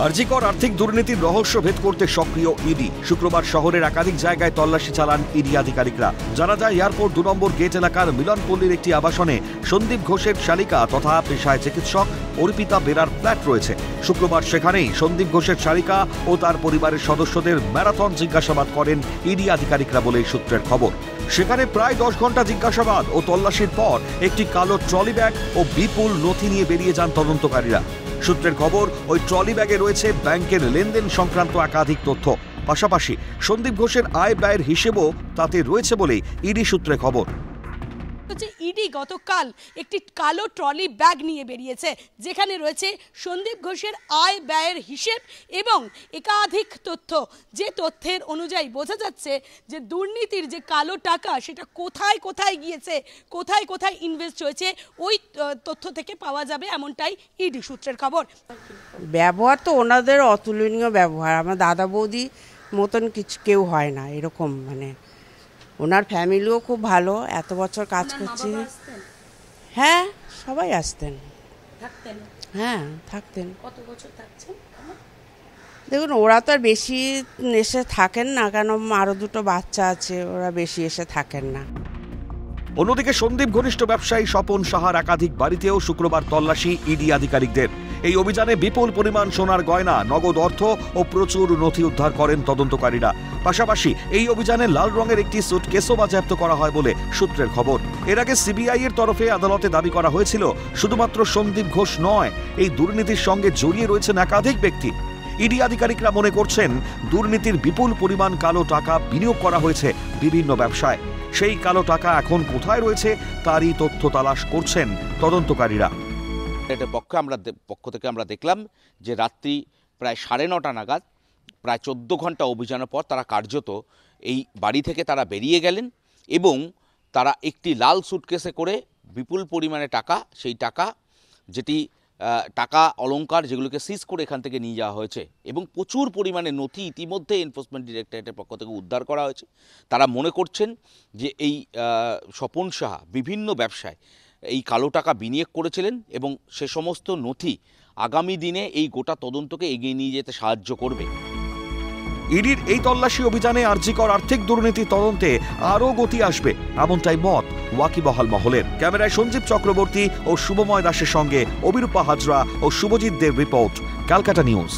আরজিকর আর্থিক দুর্নীতির রহস্য ভেদ করতে সক্রিয় ইডি। শুক্রবার শহরের একাধিক জায়গায় তল্লাশি চালান ইডি আধিকারিকরা। জানা যায়, এয়ারপোর্ট 2 নম্বর গেট এলাকার মিলনপল্লীর একটি আবাসনে সন্দীপ ঘোষের শালিকা তথা পেশায় চিকিৎসক অর্পিতা বেরার ফ্ল্যাট রয়েছে। শুক্রবার সেখানেই সন্দীপ ঘোষের শালিকা ও তার পরিবারের সদস্যদের ম্যারাথন জিজ্ঞাসাবাদ করেন ইডি আধিকারিকরা বলে সূত্রের খবর। সেখানে প্রায় 10 ঘন্টা জিজ্ঞাসাবাদ ও তল্লাশির পর একটি কালো ট্রলি ব্যাগ ও বিপুল নথি নিয়ে বেরিয়ে যান তদন্তকারীরা। সূত্রের খবর, ওই ট্রলি ব্যাগে রয়েছে ব্যাংকের লেনদেন সংক্রান্ত একাধিক তথ্য। পাশাপাশি সন্দীপ ঘোষের আয় ব্যয়ের হিসেবও তাতে রয়েছে বলেই ইডি সূত্রে খবর। ইডি গতকাল একটি কালো ট্রলি ব্যাগ নিয়ে বেরিয়েছে, যেখানে রয়েছে সন্দীপ ঘোষের আয় ব্যয়ের হিসেব এবং একাধিক তথ্য। যে তথ্যের অনুযায়ী বোঝা যাচ্ছে যে দুর্নীতির যে কালো টাকা সেটা কোথায় কোথায় গিয়েছে, কোথায় কোথায় ইনভেস্ট হয়েছে, ওই তথ্য থেকে পাওয়া যাবে, এমনটাই ইডি সূত্রের খবর। ব্যবহার তো ওনাদের অতুলনীয় ব্যবহার, আমার দাদা বৌদি মতন কিছু কেউ হয় না এরকম। ওনার ফ্যামিলিও খুব ভালো, এত বছর কাজ করছে। হ্যাঁ, সবাই আসতেন। হ্যাঁ, থাকতেন। কত বছর থাকছেন? দেখুন, ওরা তো আর বেশি এসে থাকেন না, কেন আরো 2টো বাচ্চা আছে, ওরা বেশি এসে থাকেন না। অন্যদিকে সন্দীপ ঘনিষ্ঠ ব্যবসায়ী স্বপন সাহার একাধিক বাড়িতেও শুক্রবার তল্লাশি ইডি আধিকারিকদের। এই অভিযানে বিপুল পরিমাণ সোনার গয়না, নগদ অর্থ ও প্রচুর নথি উদ্ধার করেন তদন্তকারীরা। পাশাপাশি এই অভিযানে লাল রঙের একটি সুটকেসও বাজেয়াপ্ত করা হয় বলে সূত্রের খবর। এর আগে সিবিআই এর তরফে আদালতে দাবি করা হয়েছিল, শুধুমাত্র সন্দীপ ঘোষ নয়, এই দুর্নীতির সঙ্গে জড়িয়ে রয়েছেন একাধিক ব্যক্তি। ইডি আধিকারিকরা মনে করছেন, দুর্নীতির বিপুল পরিমাণ কালো টাকা বিনিয়োগ করা হয়েছে বিভিন্ন ব্যবসায়। সেই কালো টাকা এখন কোথায় রয়েছে তারই তথ্য তালাশ করছেন তদন্তকারীরা। এটার পক্ষ থেকে আমরা দেখলাম যে রাত্রি প্রায় 9:30 নাগাদ, প্রায় 14 ঘন্টা অভিযানের পর তারা কার্যত এই বাড়ি থেকে তারা বেরিয়ে গেলেন এবং তারা একটি লাল সুটকেসে করে বিপুল পরিমাণে টাকা, সেই টাকা যেটি টাকা অলংকার, যেগুলোকে সিজ করে এখান থেকে নিয়ে যাওয়া হয়েছে এবং প্রচুর পরিমাণে নথি ইতিমধ্যে এনফোর্সমেন্ট ডিরেক্টরেটের পক্ষ থেকে উদ্ধার করা হয়েছে। তারা মনে করছেন যে এই স্বপন সাহা বিভিন্ন ব্যবসায় এই কালো টাকা বিনিয়োগ করেছিলেন এবং সে সমস্ত নথি আগামী দিনে এই গোটা তদন্তকে এগিয়ে নিয়ে যেতে সাহায্য করবে। ইডির এই তল্লাশি অভিযানে আরজিকর আর্থিক দুর্নীতি তদন্তে আরও গতি আসবে, এমনটাই মত ওয়াকিবহাল মহলের। ক্যামেরায় সঞ্জীব চক্রবর্তী ও শুভময় দাসের সঙ্গে অবিরূপা হাজরা ও শুভজিৎ দেব রিপোর্ট, ক্যালকাটা নিউজ।